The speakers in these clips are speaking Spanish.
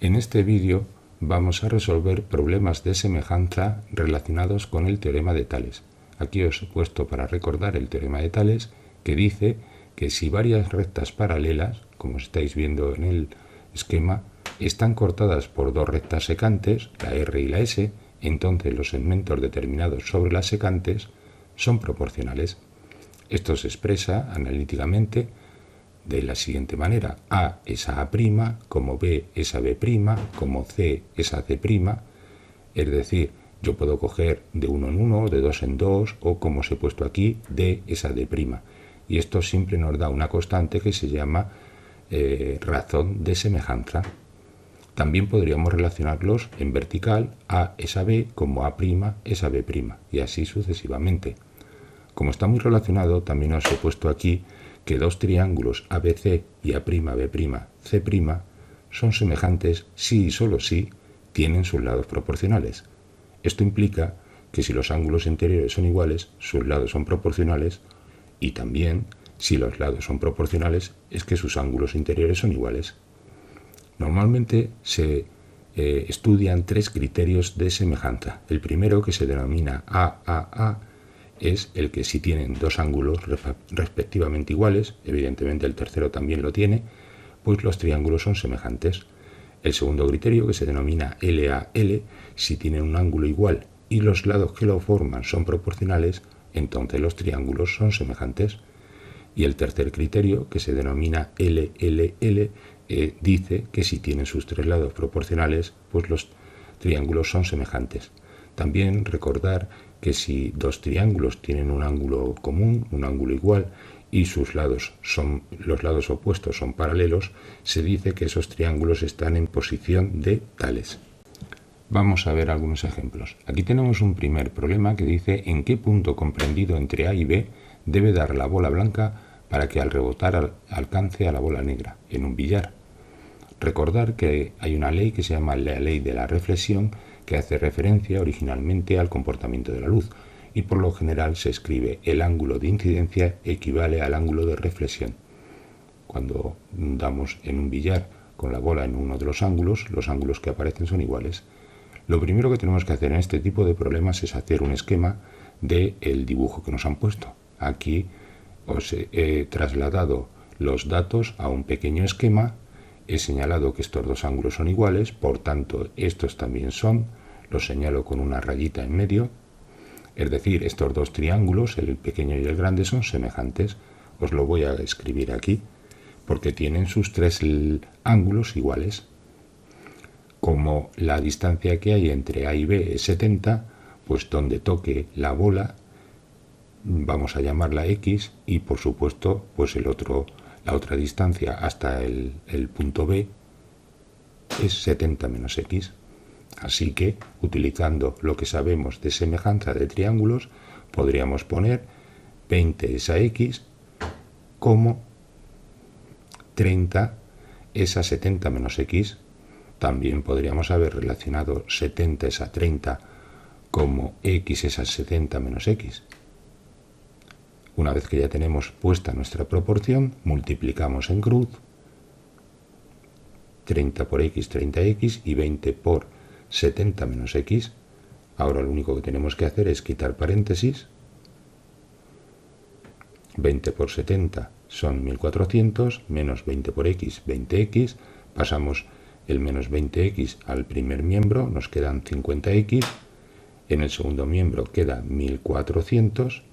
En este vídeo vamos a resolver problemas de semejanza relacionados con el teorema de Tales. Aquí os he puesto para recordar el teorema de Tales, que dice que si varias rectas paralelas, como estáis viendo en el esquema, están cortadas por dos rectas secantes, la R y la S, entonces los segmentos determinados sobre las secantes son proporcionales. Esto se expresa analíticamente de la siguiente manera: A es a A', como B es a B', como C es a C', es decir, yo puedo coger de uno en uno, de dos en dos, o como os he puesto aquí, D es a D'. Y esto siempre nos da una constante que se llama razón de semejanza. También podríamos relacionarlos en vertical: A es a B, como A' es a B', y así sucesivamente. Como está muy relacionado, también os he puesto aquí que dos triángulos ABC y A'B', C' son semejantes si y solo si tienen sus lados proporcionales. Esto implica que si los ángulos interiores son iguales, sus lados son proporcionales, y también si los lados son proporcionales es que sus ángulos interiores son iguales. Normalmente se estudian tres criterios de semejanza. El primero, que se denomina AAA, es el que si tienen dos ángulos respectivamente iguales, evidentemente el tercero también lo tiene, pues los triángulos son semejantes. El segundo criterio, que se denomina LAL, si tienen un ángulo igual y los lados que lo forman son proporcionales, entonces los triángulos son semejantes. Y el tercer criterio, que se denomina LLL, dice que si tienen sus tres lados proporcionales, pues los triángulos son semejantes. También recordar que si dos triángulos tienen un ángulo común, un ángulo igual, y los lados opuestos son paralelos, se dice que esos triángulos están en posición de Tales. Vamos a ver algunos ejemplos. Aquí tenemos un primer problema que dice en qué punto comprendido entre A y B debe dar la bola blanca para que al rebotar alcance a la bola negra en un billar. Recordar que hay una ley que se llama la ley de la reflexión, que hace referencia originalmente al comportamiento de la luz, y por lo general se escribe el ángulo de incidencia equivale al ángulo de reflexión. Cuando damos en un billar con la bola en uno de los ángulos que aparecen son iguales. Lo primero que tenemos que hacer en este tipo de problemas es hacer un esquema del dibujo que nos han puesto. Aquí os he trasladado los datos a un pequeño esquema. He señalado que estos dos ángulos son iguales, por tanto estos también son, los señalo con una rayita en medio, es decir, estos dos triángulos, el pequeño y el grande, son semejantes. Os lo voy a escribir aquí, porque tienen sus tres ángulos iguales. Como la distancia que hay entre A y B es 70, pues donde toque la bola vamos a llamarla X, y por supuesto pues la otra distancia hasta el punto B es 70 menos X. Así que, utilizando lo que sabemos de semejanza de triángulos, podríamos poner 20 es a X como 30 es a 70 menos X. También podríamos haber relacionado 70 es a 30 como X es a 70 menos X. Una vez que ya tenemos puesta nuestra proporción, multiplicamos en cruz, 30 por X, 30X, y 20 por 70 menos X. Ahora lo único que tenemos que hacer es quitar paréntesis. 20 por 70 son 1400, menos 20 por X, 20X. Pasamos el menos 20X al primer miembro, nos quedan 50X. En el segundo miembro queda 1400.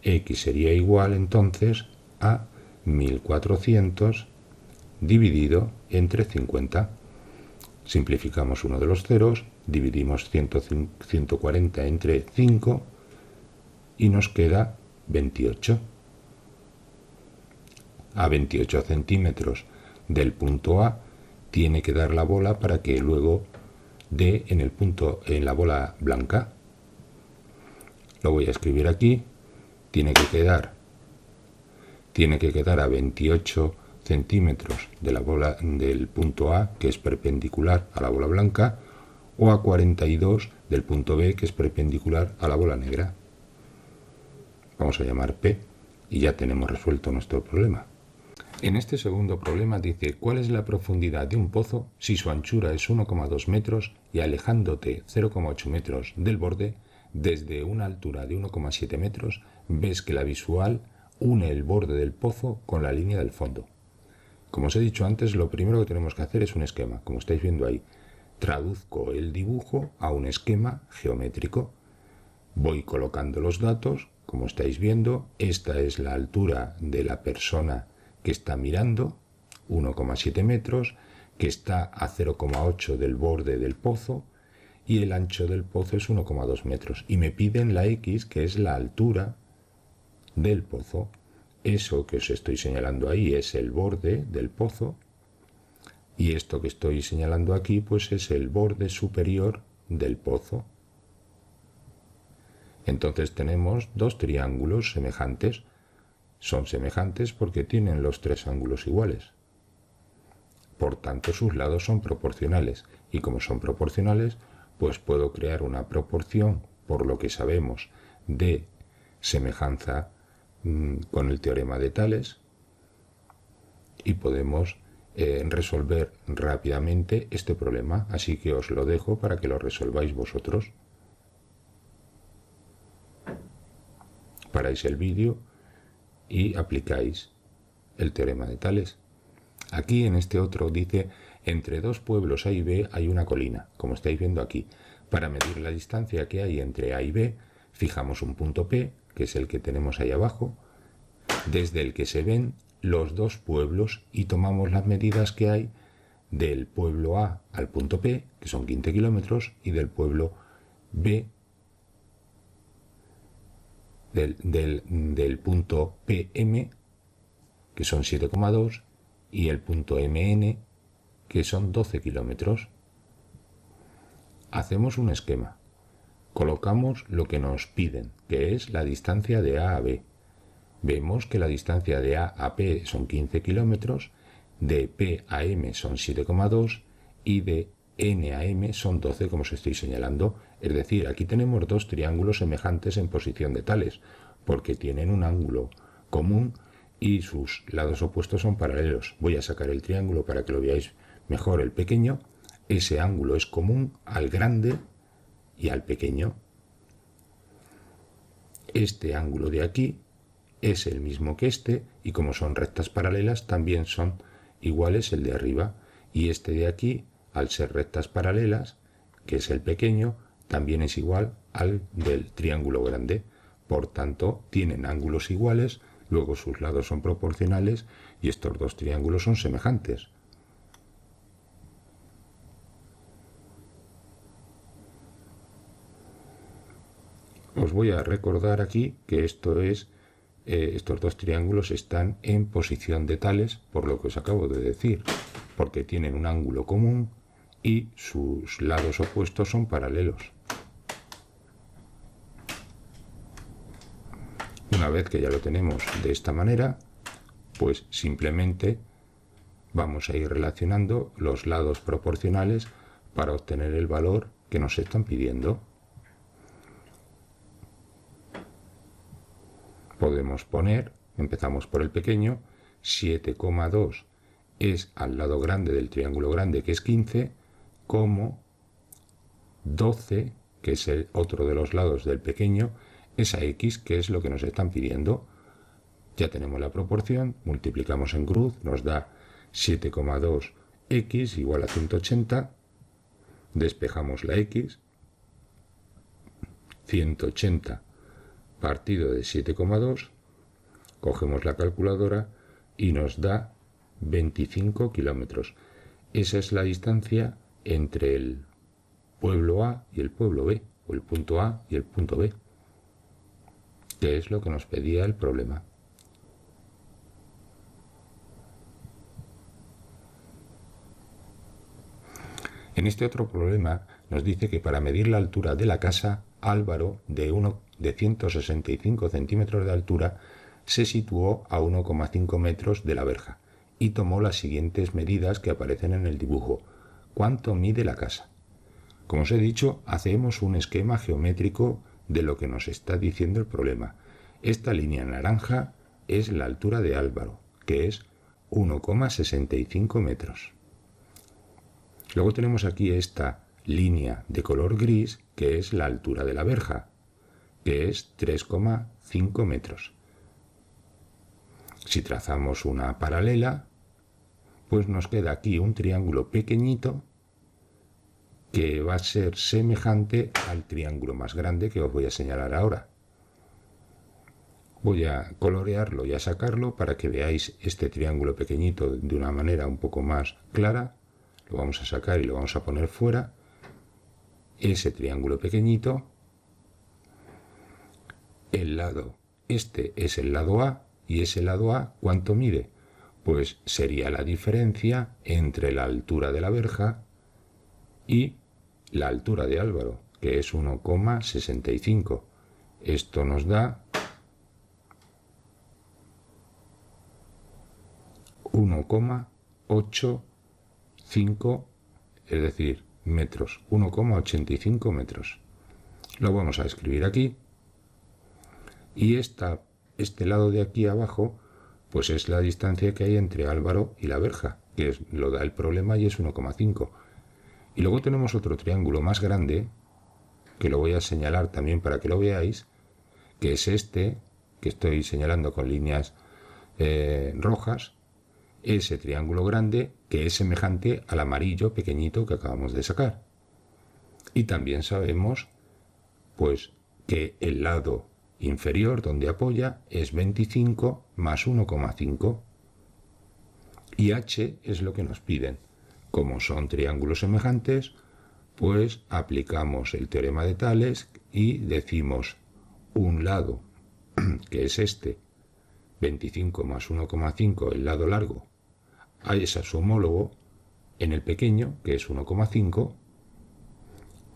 X sería igual entonces a 1400 dividido entre 50. Simplificamos uno de los ceros, dividimos 140 entre 5 y nos queda 28. A 28 centímetros del punto A tiene que dar la bola para que luego dé en la bola blanca. Lo voy a escribir aquí. Tiene que quedar a 28 centímetros de la bola del punto A, que es perpendicular a la bola blanca, o a 42 del punto B, que es perpendicular a la bola negra. Vamos a llamar P y ya tenemos resuelto nuestro problema. En este segundo problema dice, ¿cuál es la profundidad de un pozo si su anchura es 1,2 metros y alejándote 0,8 metros del borde, desde una altura de 1,7 metros, ves que la visual une el borde del pozo con la línea del fondo? Como os he dicho antes, lo primero que tenemos que hacer es un esquema, como estáis viendo ahí. Traduzco el dibujo a un esquema geométrico. Voy colocando los datos, como estáis viendo, esta es la altura de la persona que está mirando, 1,7 metros, que está a 0,8 del borde del pozo, y el ancho del pozo es 1,2 metros. Y me piden la X, que es la altura del pozo. Eso que os estoy señalando ahí es el borde del pozo, y esto que estoy señalando aquí pues es el borde superior del pozo. Entonces tenemos dos triángulos semejantes. Son semejantes porque tienen los tres ángulos iguales. Por tanto, sus lados son proporcionales. Y como son proporcionales, pues puedo crear una proporción por lo que sabemos de semejanza con el teorema de Tales. Y podemos resolver rápidamente este problema. Así que os lo dejo para que lo resolváis vosotros. Paráis el vídeo y aplicáis el teorema de Tales. Aquí en este otro dice, entre dos pueblos A y B hay una colina, como estáis viendo aquí. Para medir la distancia que hay entre A y B, fijamos un punto P, que es el que tenemos ahí abajo, desde el que se ven los dos pueblos, y tomamos las medidas que hay del pueblo A al punto P, que son 15 kilómetros, y del pueblo B, del punto PM, que son 7,2, y el punto MN, que son 12 kilómetros. Hacemos un esquema. Colocamos lo que nos piden, que es la distancia de A a B. Vemos que la distancia de A a P son 15 kilómetros, de P a M son 7,2 y de N a M son 12, como os estoy señalando. Es decir, aquí tenemos dos triángulos semejantes en posición de Tales, porque tienen un ángulo común y sus lados opuestos son paralelos. Voy a sacar el triángulo para que lo veáis mejor, el pequeño. Ese ángulo es común al grande y al pequeño. Este ángulo de aquí es el mismo que este, y como son rectas paralelas también son iguales el de arriba, y este de aquí, al ser rectas paralelas, que es el pequeño, también es igual al del triángulo grande. Por tanto, tienen ángulos iguales, luego sus lados son proporcionales y estos dos triángulos son semejantes. Os voy a recordar aquí que estos dos triángulos están en posición de Tales, por lo que os acabo de decir, porque tienen un ángulo común y sus lados opuestos son paralelos. Una vez que ya lo tenemos de esta manera, pues simplemente vamos a ir relacionando los lados proporcionales para obtener el valor que nos están pidiendo. Podemos poner, empezamos por el pequeño, 7,2 es al lado grande del triángulo grande, que es 15, como 12, que es el otro de los lados del pequeño, es a X, que es lo que nos están pidiendo. Ya tenemos la proporción, multiplicamos en cruz, nos da 7,2x igual a 180, despejamos la X, 180 partido de 7,2, cogemos la calculadora y nos da 25 kilómetros. Esa es la distancia entre el pueblo A y el pueblo B, o el punto A y el punto B, que es lo que nos pedía el problema. En este otro problema nos dice que para medir la altura de la casa, Álvaro, de 165 centímetros de altura, se situó a 1,5 metros de la verja y tomó las siguientes medidas que aparecen en el dibujo. ¿Cuánto mide la casa? Como os he dicho, hacemos un esquema geométrico de lo que nos está diciendo el problema. Esta línea naranja es la altura de Álvaro, que es 1,65 metros. Luego tenemos aquí esta línea de color gris, que es la altura de la verja, que es 3,5 metros. Si trazamos una paralela, pues nos queda aquí un triángulo pequeñito que va a ser semejante al triángulo más grande que os voy a señalar ahora. Voy a colorearlo y a sacarlo para que veáis este triángulo pequeñito de una manera un poco más clara. Lo vamos a sacar y lo vamos a poner fuera. Ese triángulo pequeñito, el lado, este es el lado A, y ese lado A, ¿cuánto mide? Pues sería la diferencia entre la altura de la verja y la altura de Álvaro, que es 1,65. Esto nos da 1,85, es decir, metros, 1,85 metros. Lo vamos a escribir aquí. Y este lado de aquí abajo, pues es la distancia que hay entre Álvaro y la verja, que lo da el problema y es 1,5. Y luego tenemos otro triángulo más grande, que lo voy a señalar también para que lo veáis, que es este, que estoy señalando con líneas rojas, ese triángulo grande que es semejante al amarillo pequeñito que acabamos de sacar. Y también sabemos, pues, que el lado inferior donde apoya es 25 más 1,5. Y H es lo que nos piden. Como son triángulos semejantes, pues aplicamos el teorema de Tales y decimos un lado, que es este, 25 más 1,5, el lado largo, es a su homólogo en el pequeño, que es 1,5,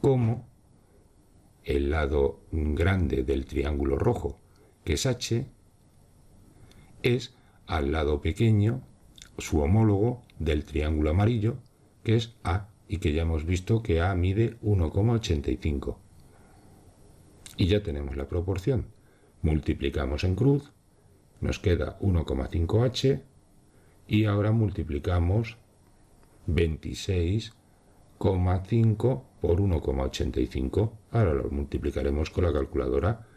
como el lado grande del triángulo rojo, que es H, es al lado pequeño, su homólogo del triángulo amarillo, que es A, y que ya hemos visto que A mide 1,85. Y ya tenemos la proporción. Multiplicamos en cruz, nos queda 1,5H, y ahora multiplicamos 26,5 por 1,85. Ahora lo multiplicaremos con la calculadora,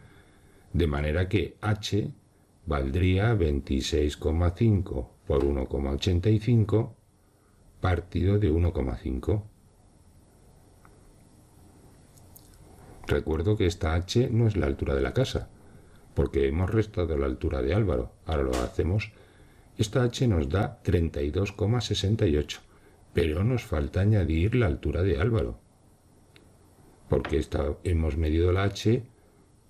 de manera que H valdría 26,5 por 1,85 partido de 1,5. Recuerdo que esta H no es la altura de la casa, porque hemos restado la altura de Álvaro. Ahora lo hacemos. Esta H nos da 32,68, pero nos falta añadir la altura de Álvaro, porque hemos medido la H,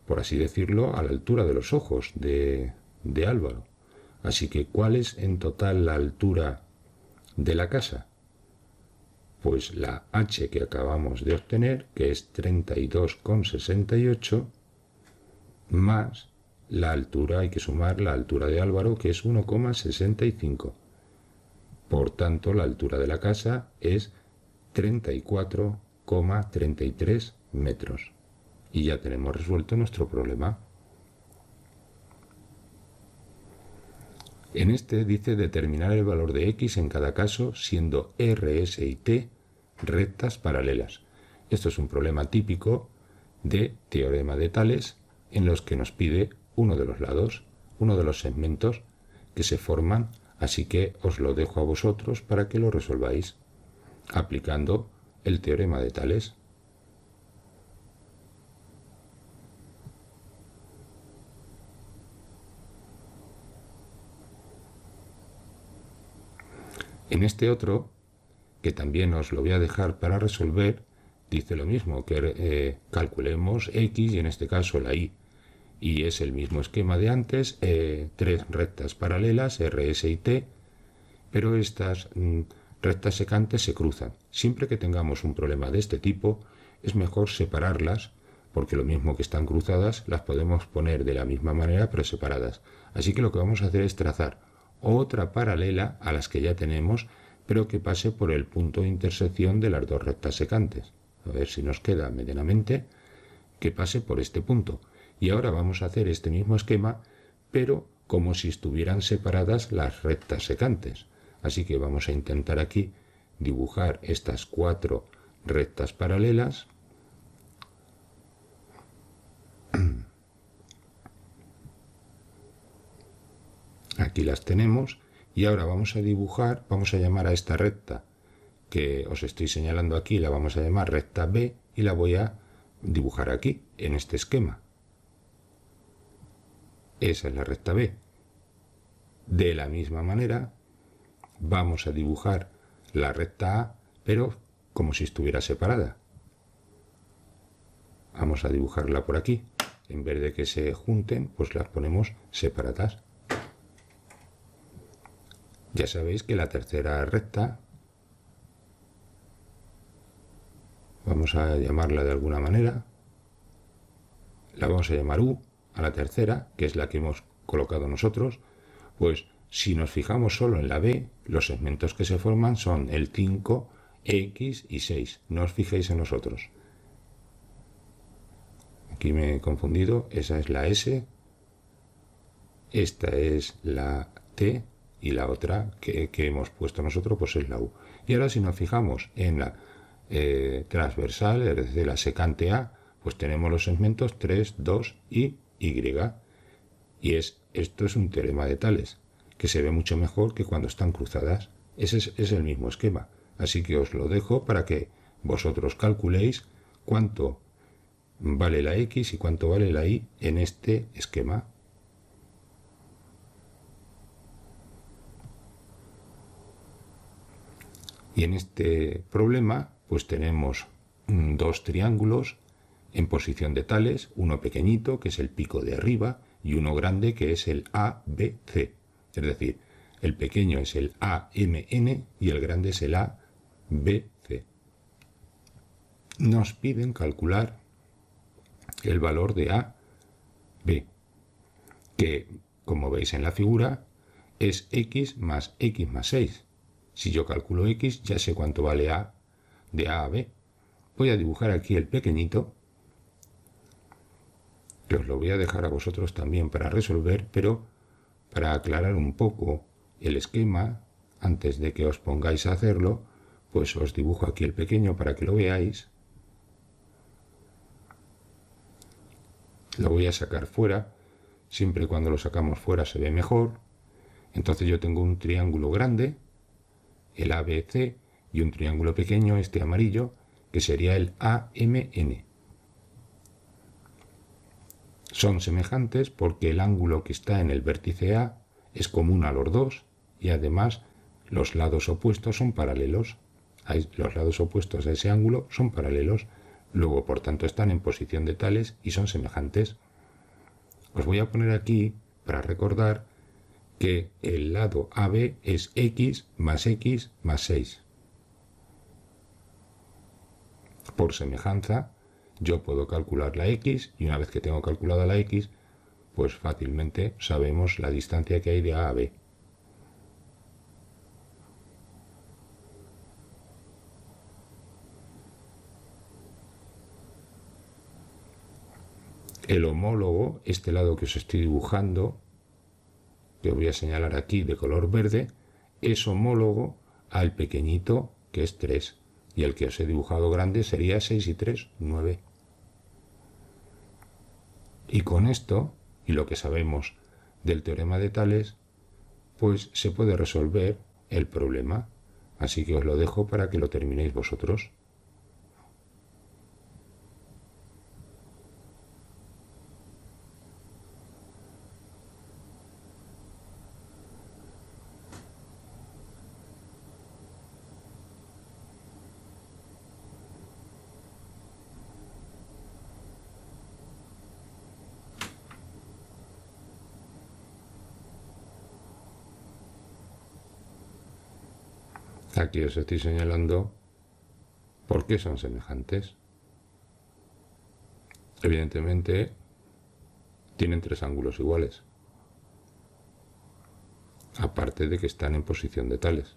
por así decirlo, a la altura de los ojos de Álvaro. Así que, ¿cuál es en total la altura de la casa? Pues la H que acabamos de obtener, que es 32,68, más la altura, hay que sumar la altura de Álvaro, que es 1,65. Por tanto, la altura de la casa es 34,33 metros. Y ya tenemos resuelto nuestro problema. En este dice determinar el valor de x en cada caso, siendo R, S y T rectas paralelas. Esto es un problema típico de teorema de Tales, en los que nos pide uno de los lados, uno de los segmentos que se forman, así que os lo dejo a vosotros para que lo resolváis aplicando el teorema de Tales. En este otro, que también os lo voy a dejar para resolver, dice lo mismo, que calculemos x y en este caso la y. Y es el mismo esquema de antes, tres rectas paralelas, R, S y T, pero estas rectas secantes se cruzan. Siempre que tengamos un problema de este tipo, es mejor separarlas, porque lo mismo que están cruzadas, las podemos poner de la misma manera, pero separadas. Así que lo que vamos a hacer es trazar otra paralela a las que ya tenemos, pero que pase por el punto de intersección de las dos rectas secantes. A ver si nos queda medianamente que pase por este punto. Y ahora vamos a hacer este mismo esquema, pero como si estuvieran separadas las rectas secantes. Así que vamos a intentar aquí dibujar estas 4 rectas paralelas. Aquí las tenemos y ahora vamos a dibujar, vamos a llamar a esta recta que os estoy señalando aquí, la vamos a llamar recta B y la voy a dibujar aquí, en este esquema. Esa es la recta B. De la misma manera vamos a dibujar la recta A, pero como si estuviera separada. Vamos a dibujarla por aquí. En vez de que se junten, pues las ponemos separadas. Ya sabéis que la tercera recta, vamos a llamarla de alguna manera, la vamos a llamar U, a la tercera, que es la que hemos colocado nosotros. Pues si nos fijamos solo en la B, los segmentos que se forman son el 5, X y 6. No os fijéis en los otros. Aquí me he confundido, esa es la S, esta es la T y la otra que hemos puesto nosotros pues es la U. Y ahora si nos fijamos en la transversal, es decir, la secante A, pues tenemos los segmentos 3, 2 y Y. Y esto es un teorema de Tales, que se ve mucho mejor que cuando están cruzadas. Ese es el mismo esquema. Así que os lo dejo para que vosotros calculéis cuánto vale la X y cuánto vale la Y en este esquema. Y en este problema pues tenemos 2 triángulos en posición de Tales, uno pequeñito que es el pico de arriba y uno grande que es el ABC. Es decir, el pequeño es el AMN y el grande es el ABC. Nos piden calcular el valor de AB, que como veis en la figura es X más 6. Si yo calculo X, ya sé cuánto vale A de A a B. Voy a dibujar aquí el pequeñito, que os lo voy a dejar a vosotros también para resolver, pero para aclarar un poco el esquema, antes de que os pongáis a hacerlo, pues os dibujo aquí el pequeño para que lo veáis. Lo voy a sacar fuera, siempre y cuando lo sacamos fuera se ve mejor. Entonces yo tengo un triángulo grande, el ABC, y un triángulo pequeño, este amarillo, que sería el AMN. Son semejantes porque el ángulo que está en el vértice A es común a los dos y además los lados opuestos son paralelos. Los lados opuestos a ese ángulo son paralelos, luego por tanto están en posición de Tales y son semejantes. Os voy a poner aquí para recordar que el lado AB es X más 6. Por semejanza, yo puedo calcular la X y una vez que tengo calculada la X, pues fácilmente sabemos la distancia que hay de A a B. El homólogo, este lado que os estoy dibujando, que voy a señalar aquí de color verde, es homólogo al pequeñito que es 3. Y el que os he dibujado grande sería 6 y 3, 9. Y con esto, y lo que sabemos del teorema de Tales, pues se puede resolver el problema. Así que os lo dejo para que lo terminéis vosotros. Aquí os estoy señalando por qué son semejantes. Evidentemente tienen 3 ángulos iguales, aparte de que están en posición de Tales.